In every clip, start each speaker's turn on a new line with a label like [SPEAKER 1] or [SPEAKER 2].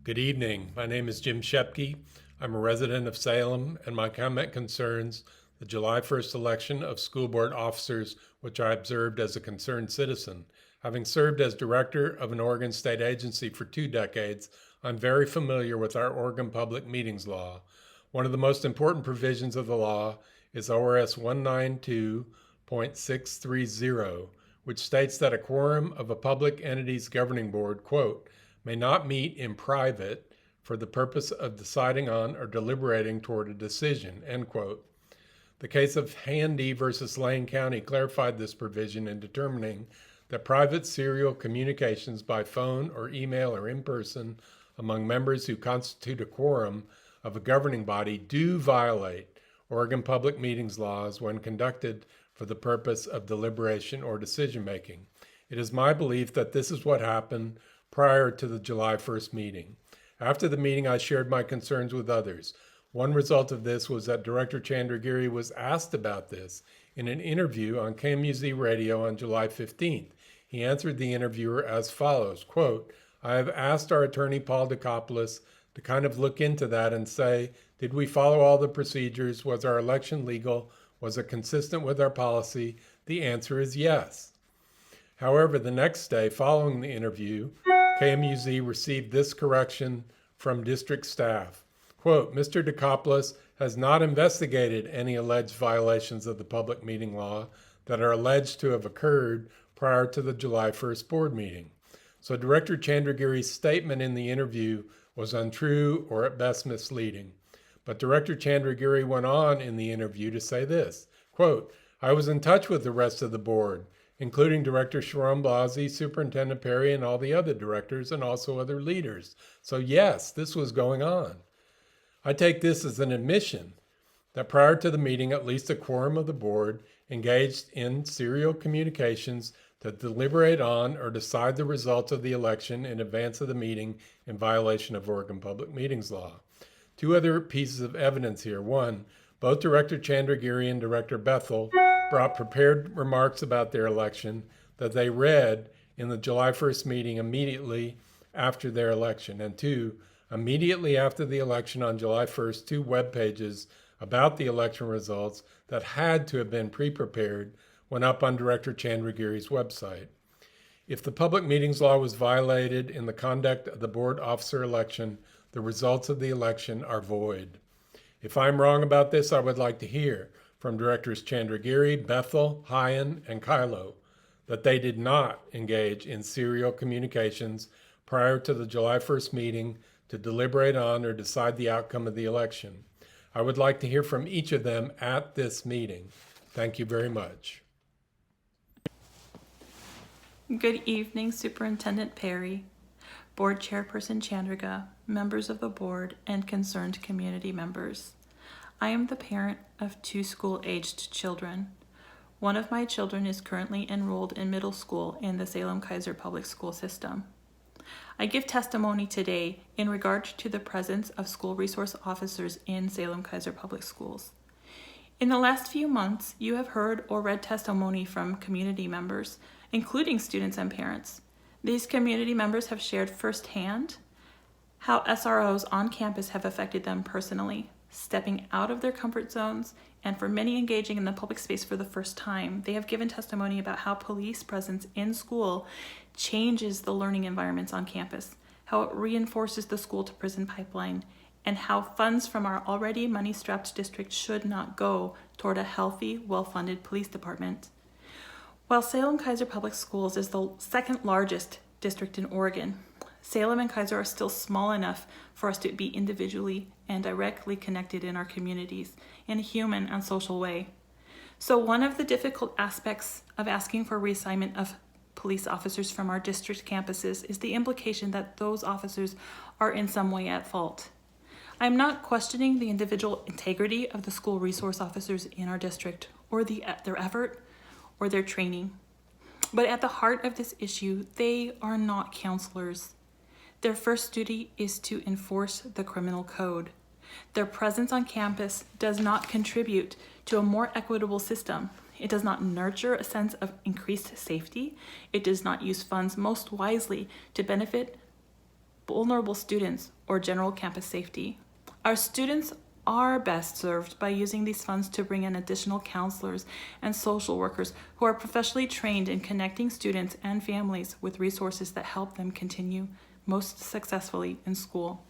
[SPEAKER 1] Good evening. My name is Jim Scheppke. I'm a resident of Salem, and my comment concerns the July 1st election of school board officers, which I observed as a concerned citizen. Having served as director of an Oregon state agency for 2 decades, I'm very familiar with our Oregon Public Meetings Law. One of the most important provisions of the law is ORS 192.630, which states that a quorum of a public entity's governing board, quote, may not meet in private for the purpose of deciding on or deliberating toward a decision, end quote. The case of Handy versus Lane County clarified this provision in determining that private serial communications by phone or email or in person among members who constitute a quorum of a governing body do violate Oregon public meetings laws when conducted for the purpose of deliberation or decision making. It is my belief that this is what happened prior to the July 1st meeting. After the meeting, I shared my concerns with others. One result of this was that Director Chandragiri was asked about this in an interview on KMUZ radio on July 15th. He answered the interviewer as follows, quote, I have asked our attorney, Paul Dikopoulos, to kind of look into that and say, did we follow all the procedures? Was our election legal? Was it consistent with our policy? The answer is yes. However, the next day following the interview, KMUZ received this correction from district staff. Quote, Mr. Dikopoulos has not investigated any alleged violations of the public meeting law that are alleged to have occurred prior to the July 1st board meeting. So Director Chandragiri's statement in the interview was untrue or at best misleading. But Director Chandragiri went on in the interview to say this, quote, I was in touch with the rest of the board, including Director Sharon Blasi, Superintendent Perry, and all the other directors and also other leaders. So yes, this was going on. I take this as an admission that prior to the meeting, at least a quorum of the board engaged in serial communications to deliberate on or decide the results of the election in advance of the meeting in violation of Oregon Public Meetings Law. 2 other pieces of evidence here. 1, both Director Chandragiri and Director Bethel brought prepared remarks about their election that they read in the July 1st meeting immediately after their election. And 2, immediately after the election on July 1st, 2 web pages about the election results that had to have been pre-prepared went up on Director Chandragiri's website. If the public meetings law was violated in the conduct of the board officer election, the results of the election are void. If I'm wrong about this, I would like to hear from Directors Chandragiri, Bethel, Hyen, and Kylo that they did not engage in serial communications prior to the July 1st meeting to deliberate on or decide the outcome of the election. I would like to hear from each of them at this meeting. Thank you very much.
[SPEAKER 2] Good evening, Superintendent Perry, Board Chairperson Chandraga, members of the board, and concerned community members. I am the parent of 2 school-aged children. One of my children is currently enrolled in middle school in the Salem-Keizer public school system. I give testimony today in regard to the presence of school resource officers in Salem-Keizer public schools. In the last few months, you have heard or read testimony from community members, including students and parents. These community members have shared firsthand how SROs on campus have affected them personally, stepping out of their comfort zones, and for many engaging in the public space for the first time. They have given testimony about how police presence in school changes the learning environments on campus, how it reinforces the school to prison pipeline, and how funds from our already money-strapped district should not go toward a healthy, well-funded police department. While Salem-Keizer Public Schools is the 2nd largest district in Oregon, Salem and Keizer are still small enough for us to be individually and directly connected in our communities in a human and social way. So one of the difficult aspects of asking for reassignment of police officers from our district campuses is the implication that those officers are in some way at fault. I'm not questioning the individual integrity of the school resource officers in our district or their effort or their training. But at the heart of this issue, they are not counselors. Their first duty is to enforce the criminal code. Their presence on campus does not contribute to a more equitable system. It does not nurture a sense of increased safety. It does not use funds most wisely to benefit vulnerable students, or general campus safety. Our students are best served by using these funds to bring in additional counselors and social workers who are professionally trained in connecting students and families with resources that help them continue most successfully in school.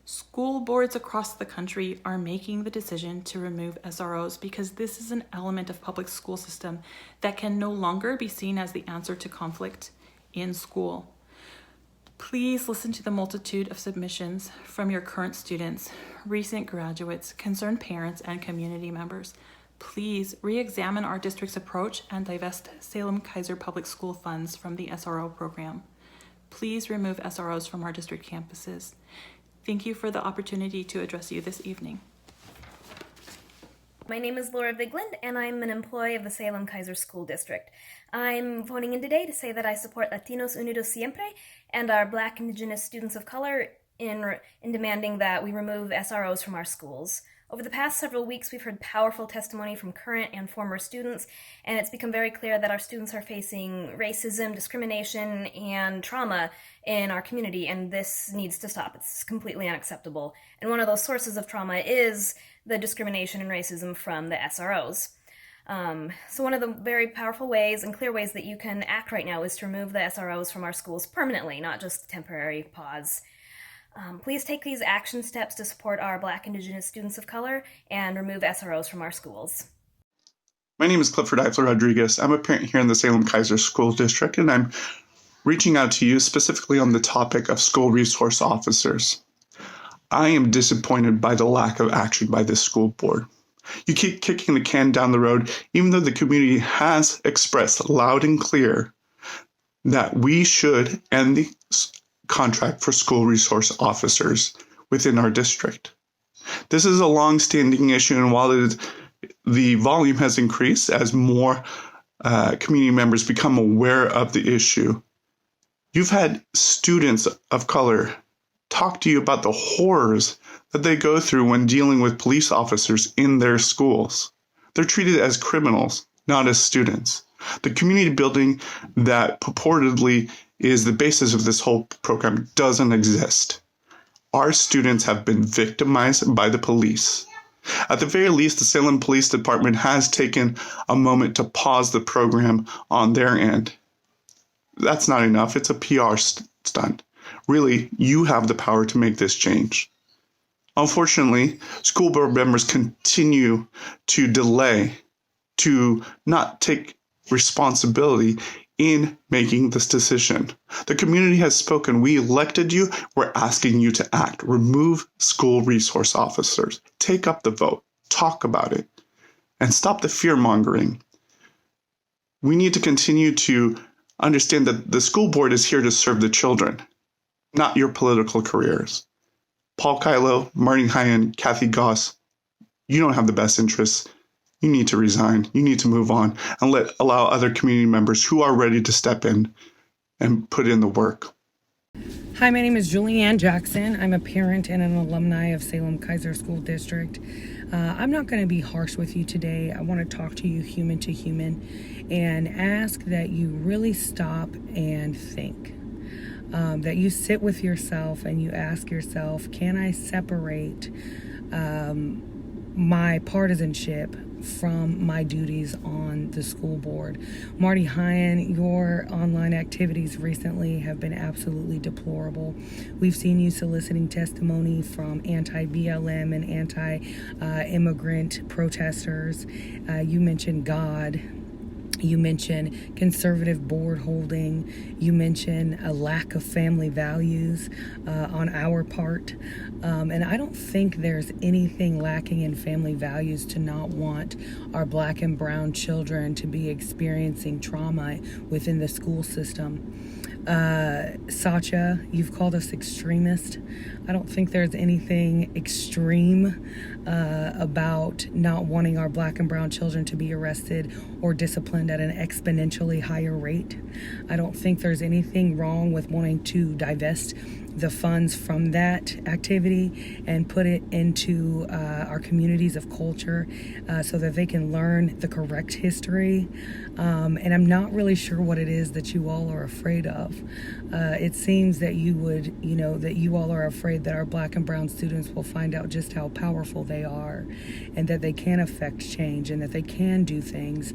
[SPEAKER 2] School boards across the country are making the decision to remove SROs because this is an element of public school system that can no longer be seen as the answer to conflict in school. Please listen to the multitude of submissions from your current students, recent graduates, concerned parents, and community members. Please re-examine our district's approach and divest Salem-Keizer public school funds from the SRO program. Please remove SROs from our district campuses. Thank you for the opportunity to address you this evening.
[SPEAKER 3] My name is Laura Vigeland, and I'm an employee of the Salem-Keizer School District. I'm voting in today to say that I support Latinos Unidos Siempre and our Black, Indigenous students of color in demanding that we remove SROs from our schools. Over the past several weeks, we've heard powerful testimony from current and former students, and it's become very clear that our students are facing racism, discrimination, and trauma in our community, and this needs to stop. It's completely unacceptable. And one of those sources of trauma is the discrimination and racism from the SROs. So one of the very powerful ways and clear ways that you can act right now is to remove the SROs from our schools permanently, not just temporary pause. Please take these action steps to support our Black, Indigenous students of color and remove SROs from our schools.
[SPEAKER 4] My name is Clifford Eiffler-Rodriguez. I'm a parent here in the Salem-Keizer School District, and I'm reaching out to you specifically on the topic of school resource officers. I am disappointed by the lack of action by this school board. You keep kicking the can down the road, even though the community has expressed loud and clear that we should end the contract for school resource officers within our district. This is a long-standing issue, and while the volume has increased as more community members become aware of the issue, you've had students of color talk to you about the horrors that they go through when dealing with police officers in their schools. They're treated as criminals, not as students. The community building that purportedly is the basis of this whole program doesn't exist. Our students have been victimized by the police. At the very least, the Salem Police Department has taken a moment to pause the program on their end. That's not enough. It's a PR stunt. Really, you have the power to make this change. Unfortunately, school board members continue to delay, to not take responsibility in making this decision. The community has spoken. We elected you. We're asking you to act. Remove school resource officers. Take up the vote. Talk about it. And stop the fear-mongering. We need to continue to understand that the school board is here to serve the children, not your political careers. Paul Kylo, Marty Hyan, Kathy Goss, you don't have the best interests. You need to resign. You need to move on and allow other community members who are ready to step in and put in the work.
[SPEAKER 5] Hi, my name is Julianne Jackson. I'm a parent and an alumni of Salem-Keizer School District. I'm not going to be harsh with you today. I want to talk to you human to human and ask that you really stop and think. That you sit with yourself and you ask yourself, can I separate my partisanship from my duties on the school board? Marty Hyan, your online activities recently have been absolutely deplorable. We've seen you soliciting testimony from anti-BLM and anti-immigrant protesters. You mentioned God. You mentioned conservative board holding. You mentioned a lack of family values on our part. And I don't think there's anything lacking in family values to not want our Black and brown children to be experiencing trauma within the school system. Satya, you've called us extremist. I don't think there's anything extreme about not wanting our Black and brown children to be arrested or disciplined at an exponentially higher rate. I don't think there's anything wrong with wanting to divest the funds from that activity and put it into our communities of culture so that they can learn the correct history. And I'm not really sure what it is that you all are afraid of. It seems that that you all are afraid that our Black and brown students will find out just how powerful they are and that they can affect change and that they can do things.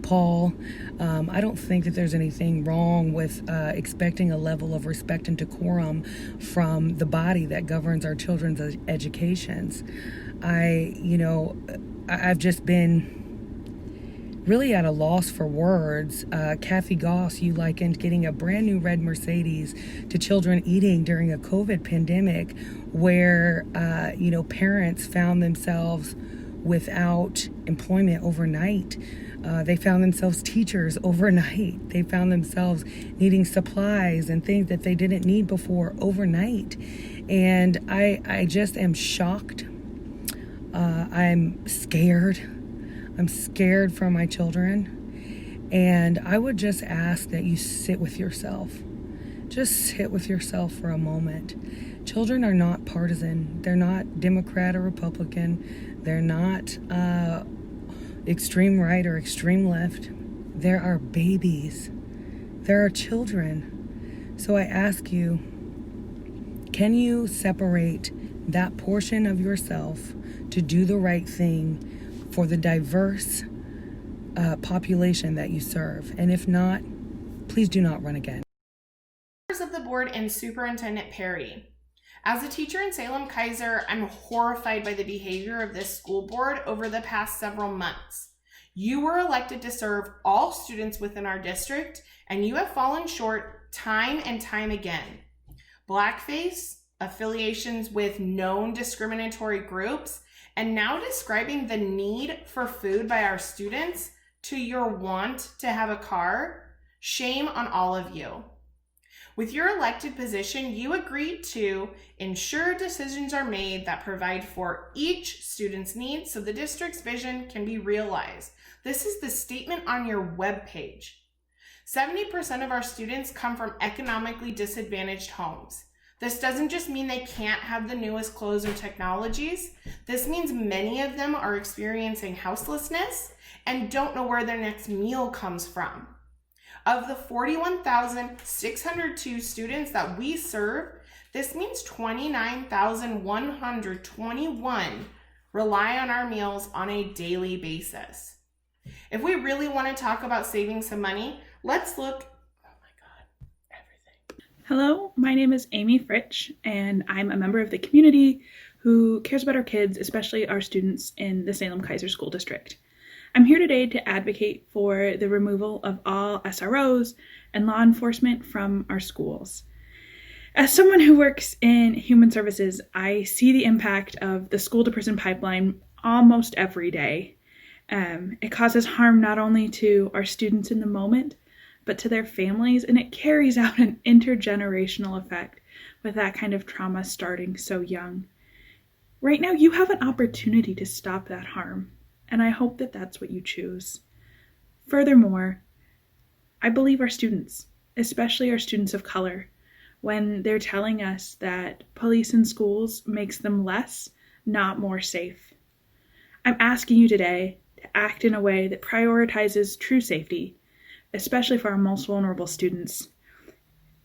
[SPEAKER 5] Paul, I don't think that there's anything wrong with expecting a level of respect and decorum from the body that governs our children's educations. I've just been really at a loss for words. Kathy Goss, you likened getting a brand new red Mercedes to children eating during a COVID pandemic where, parents found themselves without employment overnight. They found themselves teachers overnight. They found themselves needing supplies and things that they didn't need before overnight. And I just am shocked. I'm scared. I'm scared for my children. And I would just ask that you sit with yourself. Just sit with yourself for a moment. Children are not partisan. They're not Democrat or Republican. They're not extreme right or extreme left. There are babies. There are children. So I ask you, can you separate that portion of yourself to do the right thing for the diverse population that you serve? And if not, please do not run again.
[SPEAKER 6] Members of the board and Superintendent Perry. As a teacher in Salem-Keizer, I'm horrified by the behavior of this school board over the past several months. You were elected to serve all students within our district, and you have fallen short time and time again. Blackface, affiliations with known discriminatory groups, and now describing the need for food by our students to your want to have a car. Shame on all of you. With your elected position, you agreed to ensure decisions are made that provide for each student's needs so the district's vision can be realized. This is the statement on your webpage. 70% of our students come from economically disadvantaged homes. This doesn't just mean they can't have the newest clothes or technologies. This means many of them are experiencing houselessness and don't know where their next meal comes from. Of the 41,602 students that we serve, this means 29,121 rely on our meals on a daily basis. If we really want to talk about saving some money, let's look. Oh my God, everything.
[SPEAKER 2] Hello, my name is Aimee Fritsch, and I'm a member of the community who cares about our kids, especially our students in the Salem-Keizer School District. I'm here today to advocate for the removal of all SROs and law enforcement from our schools. As someone who works in human services, I see the impact of the school-to-prison pipeline almost every day. It causes harm not only to our students in the moment, but to their families, and it carries out an intergenerational effect with that kind of trauma starting so young. Right now, you have an opportunity to stop that harm. And I hope that that's what you choose. Furthermore, I believe our students, especially our students of color, when they're telling us that police in schools makes them less, not more safe. I'm asking you today to act in a way that prioritizes true safety, especially for our most vulnerable students.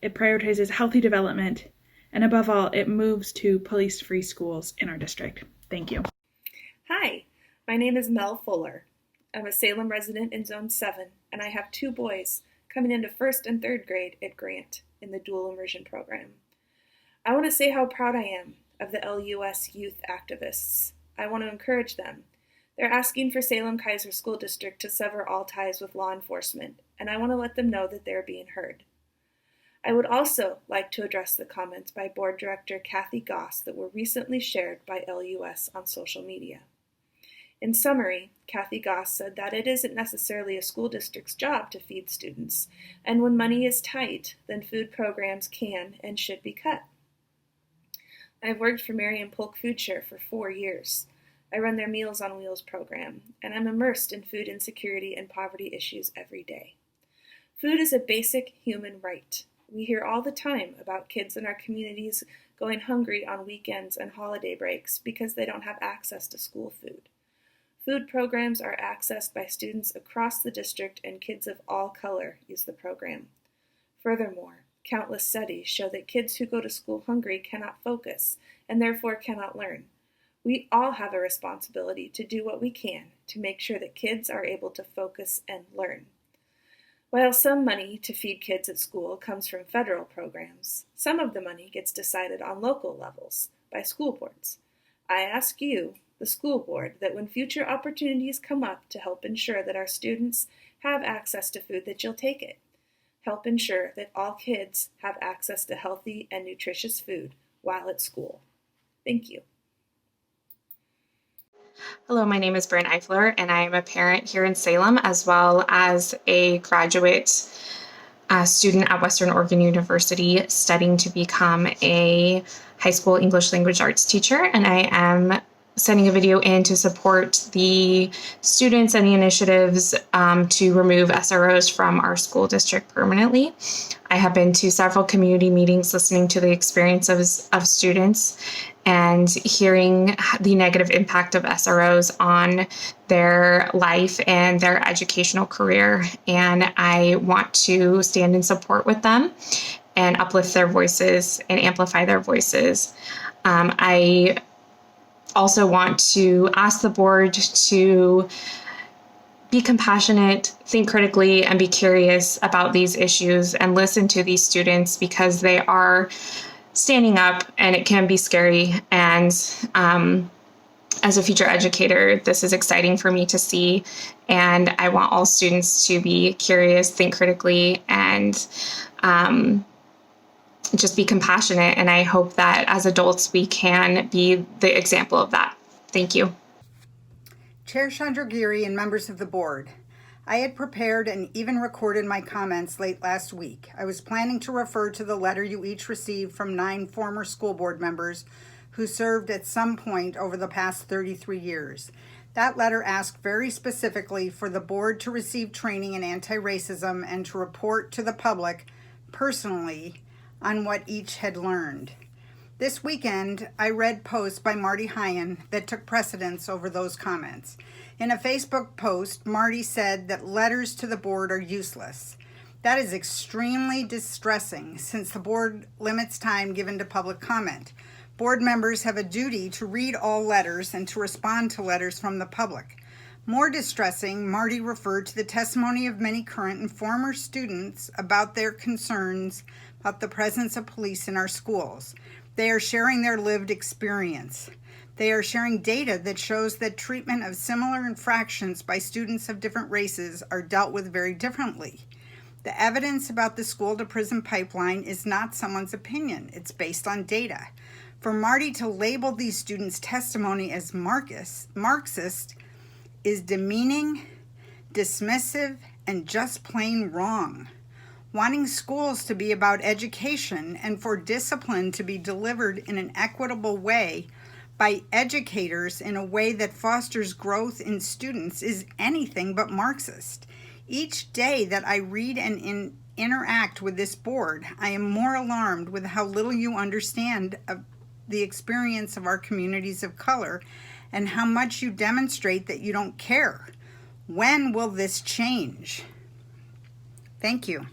[SPEAKER 2] It prioritizes healthy development, and above all, it moves to police-free schools in our district. Thank you.
[SPEAKER 7] Hi. My name is Mel Fuller. I'm a Salem resident in Zone 7, and I have 2 boys coming into 1st and 3rd grade at Grant in the dual immersion program. I want to say how proud I am of the LUS youth activists. I want to encourage them. They're asking for Salem-Keizer School District to sever all ties with law enforcement, and I want to let them know that they're being heard. I would also like to address the comments by Board Director Kathy Goss that were recently shared by LUS on social media. In summary, Kathy Goss said that it isn't necessarily a school district's job to feed students, and when money is tight, then food programs can and should be cut. I've worked for Marion Polk Food Share for 4 years. I run their Meals on Wheels program, and I'm immersed in food insecurity and poverty issues every day. Food is a basic human right. We hear all the time about kids in our communities going hungry on weekends and holiday breaks because they don't have access to school food. Food programs are accessed by students across the district, and kids of all color use the program. Furthermore, countless studies show that kids who go to school hungry cannot focus and therefore cannot learn. We all have a responsibility to do what we can to make sure that kids are able to focus and learn. While some money to feed kids at school comes from federal programs, some of the money gets decided on local levels by school boards. I ask you, the school board, that when future opportunities come up to help ensure that our students have access to food, that you'll take it. Help ensure that all kids have access to healthy and nutritious food while at school. Thank you.
[SPEAKER 8] Hello, my name is Brynn Eiffler, and I am a parent here in Salem, as well as a graduate student at Western Oregon University studying to become a high school English language arts teacher. And I am sending a video in to support the students and the initiatives to remove SROs from our school district permanently. I have been to several community meetings listening to the experiences of students and hearing the negative impact of SROs on their life and their educational career. And I want to stand in support with them and uplift their voices and amplify their voices. I also want to ask the board to be compassionate, think critically, and be curious about these issues and listen to these students, because they are standing up and it can be scary. And as a future educator, this is exciting for me to see. And I want all students to be curious, think critically, and just be compassionate. And I hope that as adults, we can be the example of that. Thank you.
[SPEAKER 9] Chair Chandragiri and members of the board, I had prepared and even recorded my comments late last week. I was planning to refer to the letter you each received from 9 former school board members who served at some point over the past 33 years. That letter asked very specifically for the board to receive training in anti-racism and to report to the public personally on what each had learned. This weekend, I read posts by Marty Hyen that took precedence over those comments. In a Facebook post, Marty said that letters to the board are useless. That is extremely distressing since the board limits time given to public comment. Board members have a duty to read all letters and to respond to letters from the public. More distressing, Marty referred to the testimony of many current and former students about their concerns about the presence of police in our schools. They are sharing their lived experience. They are sharing data that shows that treatment of similar infractions by students of different races are dealt with very differently. The evidence about the school-to-prison pipeline is not someone's opinion. It's based on data. For Marty to label these students' testimony as Marxist is demeaning, dismissive, and just plain wrong. Wanting schools to be about education and for discipline to be delivered in an equitable way by educators in a way that fosters growth in students is anything but Marxist. Each day that I read and interact with this board, I am more alarmed with how little you understand of the experience of our communities of color and how much you demonstrate that you don't care. When will this change? Thank you.